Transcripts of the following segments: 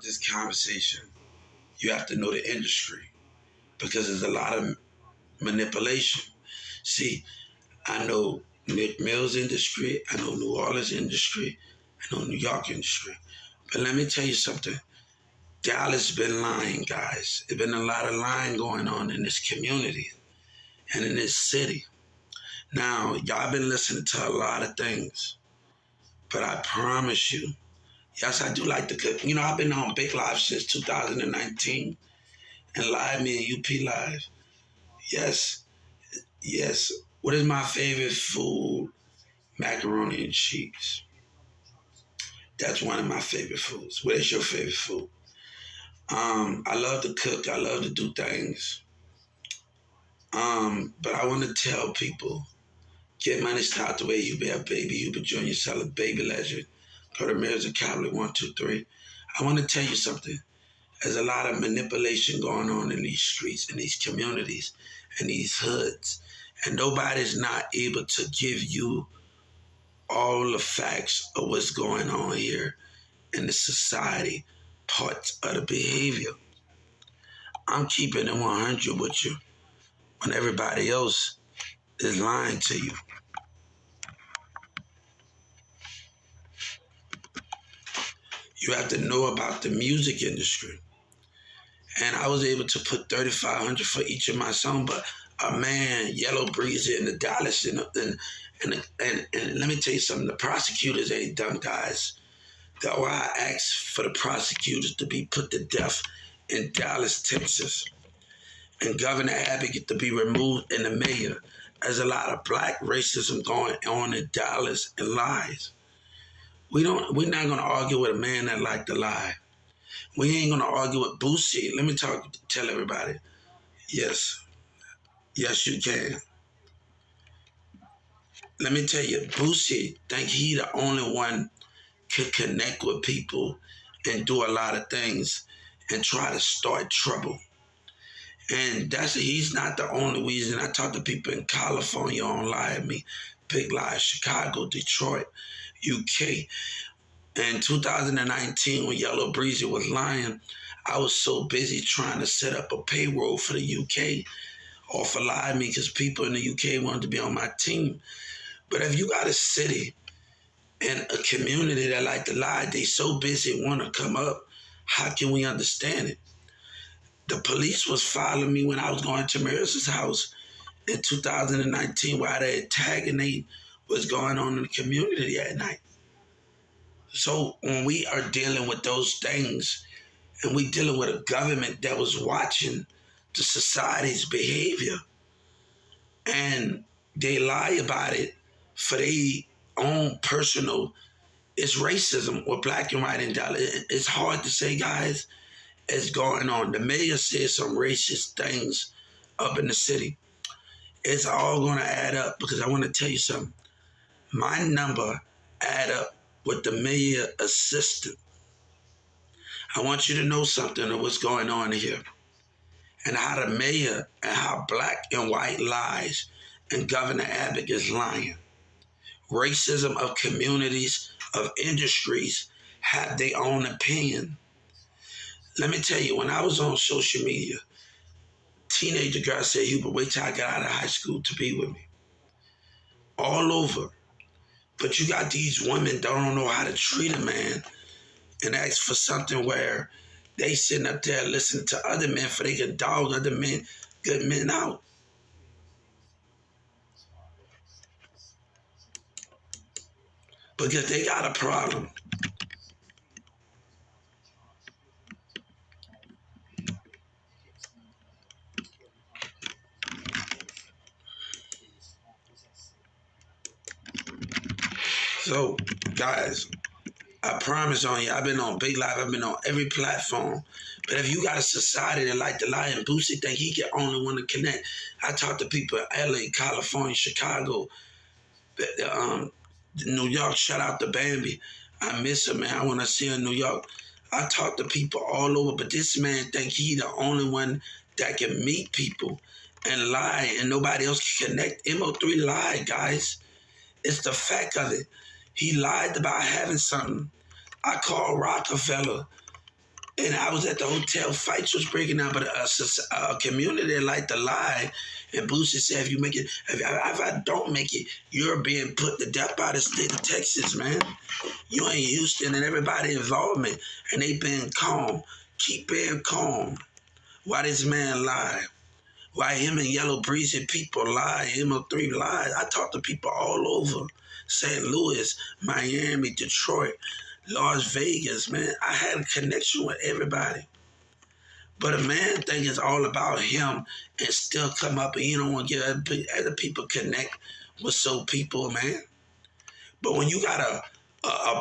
this conversation, you have to know the industry because there's a lot of manipulation. See, I know Nick Mills industry, I know New Orleans industry, I know New York industry. But let me tell you something. Dallas been lying, guys. There's been a lot of lying going on in this community and in this city. Now, y'all been listening to a lot of things, but I promise you, yes, I do like to cook. You know, I've been on Big Live since 2019 and Live Me and UP Live. Yes, yes. What is my favorite food? Macaroni and cheese. That's one of my favorite foods. What is your favorite food? I love to cook. I love to do things. But I want to tell people, get money, start the way you be a baby. You be Junior Seller, baby legend. Go to Mirrors of Cali, 123. I want to tell you something. There's a lot of manipulation going on in these streets, in these communities, in these hoods. And nobody's not able to give you all the facts of what's going on here in the society, parts of the behavior. I'm keeping it 100 with you when everybody else is lying to you. You have to know about the music industry. And I was able to put $3,500 for each of my songs, but a man, Yellow Breezy in the Dallas, and let me tell you something, the prosecutors ain't done, guys. That's why I asked for the prosecutors to be put to death in Dallas, Texas, and Governor Abbott to be removed and the mayor. There's a lot of black racism going on in Dallas and lies. We're not gonna argue with a man that like to lie. We ain't gonna argue with Boosie. Let me tell everybody. Yes, you can. Let me tell you, Boosie think he the only one could connect with people and do a lot of things and try to start trouble. And he's not the only reason. I talk to people in California on Live Me, Big Live, Chicago, Detroit, UK. In 2019, when Yellow Breezy was lying, I was so busy trying to set up a payroll for the UK or for Live Me because people in the UK wanted to be on my team. But if you got a city and a community that like to lie, they so busy want to come up, how can we understand it? The police was following me when I was going to Marissa's house in 2019 while they tagging what's going on in the community at night. So when we are dealing with those things and we dealing with a government that was watching the society's behavior and they lie about it for their own personal, it's racism with black and white in Dallas. It's hard to say, guys, it's going on. The mayor said some racist things up in the city. It's all going to add up because I want to tell you something. My number add up with the mayor assistant. I want you to know something of what's going on here and how the mayor and how black and white lies and Governor Abbott is lying. Racism of communities, of industries have their own opinion. Let me tell you, when I was on social media, teenager girls said, Hubert, wait till I get out of high school to be with me. All over. But you got these women that don't know how to treat a man and ask for something where they sitting up there listening to other men for they can dog other men, good men out. Because they got a problem. So, guys, I promise on you, I've been on Big Live, I've been on every platform. But if you got a society that like to lie and Boosie think he can only want to connect, I talk to people in LA, California, Chicago, New York, shout out to Bambi. I miss her, man. I want to see her in New York. I talk to people all over, but this man think he the only one that can meet people and lie and nobody else can connect. MO3 lied, guys. It's the fact of it. He lied about having something. I called Rockefeller And I was at the hotel, fights was breaking out, but a community like to lie. And Boosie said, if you make it, if I don't make it, you're being put to death by the state of Texas, man. You in Houston and everybody involvement, and they been calm. Keep being calm. Why this man lie? Why him and Yellow Breezy people lie? Him and three lies. I talk to people all over. St. Louis, Miami, Detroit, Las Vegas, man. I had a connection with everybody. But a man think it's all about him and still come up and you don't want to get other people connect with so people, man. But when you got a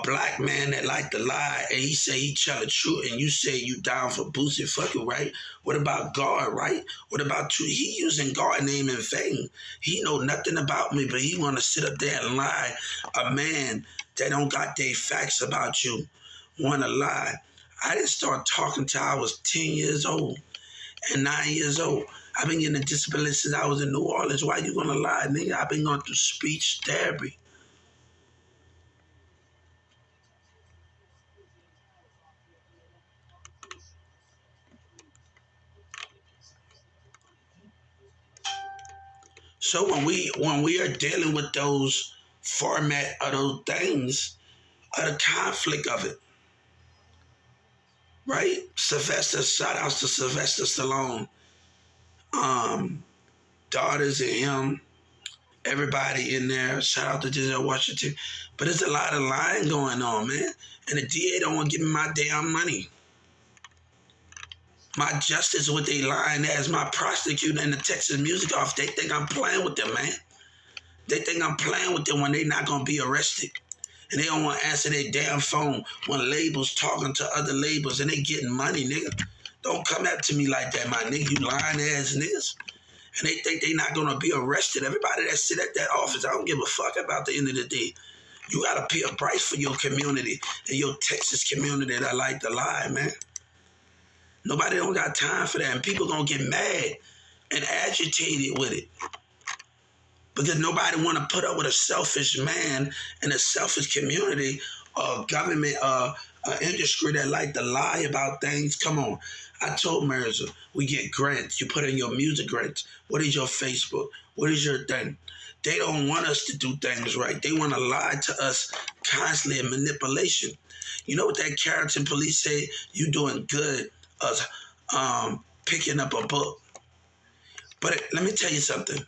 black man that like to lie and he say he tell the truth and you say you down for Boosie, fucking right? What about God, right? What about you? He using God's name in vain. He know nothing about me, but he want to sit up there and lie. A man that don't got their facts about you want to lie. I didn't start talking till I was 10 years old and 9 years old. I've been getting a disability since I was in New Orleans. Why you gonna lie, nigga? I've been going through speech therapy. So when we are dealing with those format of those things, of the conflict of it, right? Sylvester, shout outs to Sylvester Stallone, daughters and him, everybody in there. Shout out to Denzel Washington. But there's a lot of lying going on, man. And the DA don't want to give me my damn money. My justice, what they lying as my prosecutor in the Texas Music Office, they think I'm playing with them, man. They think I'm playing with them when they not gonna be arrested. And they don't want to answer their damn phone when labels talking to other labels and they getting money, nigga. Don't come at to me like that, my nigga. You lying ass niggas. And they think they not gonna be arrested. Everybody that sit at that office, I don't give a fuck about the end of the day. You gotta pay a price for your community and your Texas community that like to lie, man. Nobody don't got time for that. And people gonna get mad and agitated with it. Because nobody want to put up with a selfish man in a selfish community or government industry that like to lie about things. Come on. I told Mirza, we get grants. You put in your music grants. What is your Facebook? What is your thing? They don't want us to do things right. They want to lie to us constantly in manipulation. You know what that Carrollton police say? You doing good us picking up a book. But let me tell you something.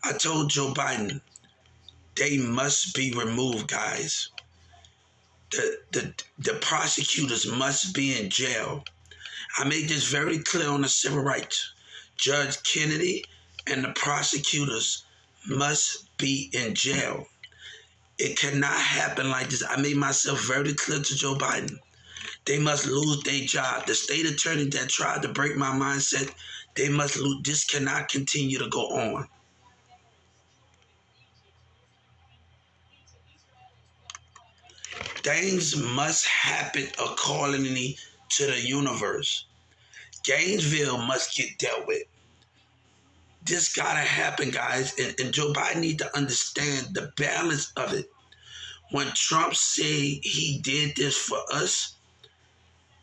I told Joe Biden, they must be removed, guys. The prosecutors must be in jail. I made this very clear on the civil rights. Judge Kennedy and the prosecutors must be in jail. It cannot happen like this. I made myself very clear to Joe Biden. They must lose their job. The state attorney that tried to break my mindset, they must lose. This cannot continue to go on. Things must happen accordingly to the universe. Gainesville must get dealt with. This gotta happen, guys. And Joe Biden need to understand the balance of it. When Trump said he did this for us,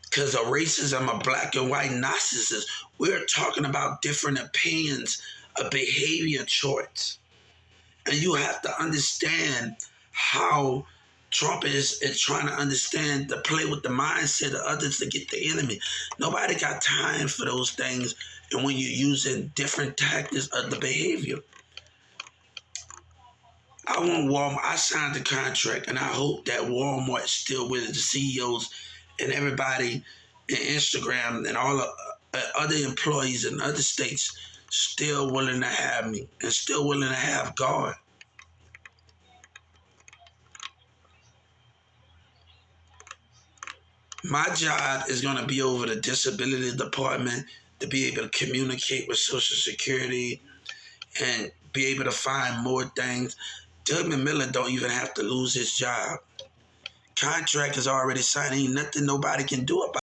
because of racism, a black and white narcissist, we're talking about different opinions of behavior choice. And you have to understand how Trump is trying to understand to play with the mindset of others to get the enemy. Nobody got time for those things. And when you're using different tactics of the behavior, I want Walmart. I signed the contract, and I hope that Walmart still with it, the CEOs and everybody in Instagram and all the other employees in other states still willing to have me and still willing to have God. My job is going to be over the disability department to be able to communicate with Social Security and be able to find more things. Doug McMillan don't even have to lose his job. Contract is already signed. Ain't nothing nobody can do about it.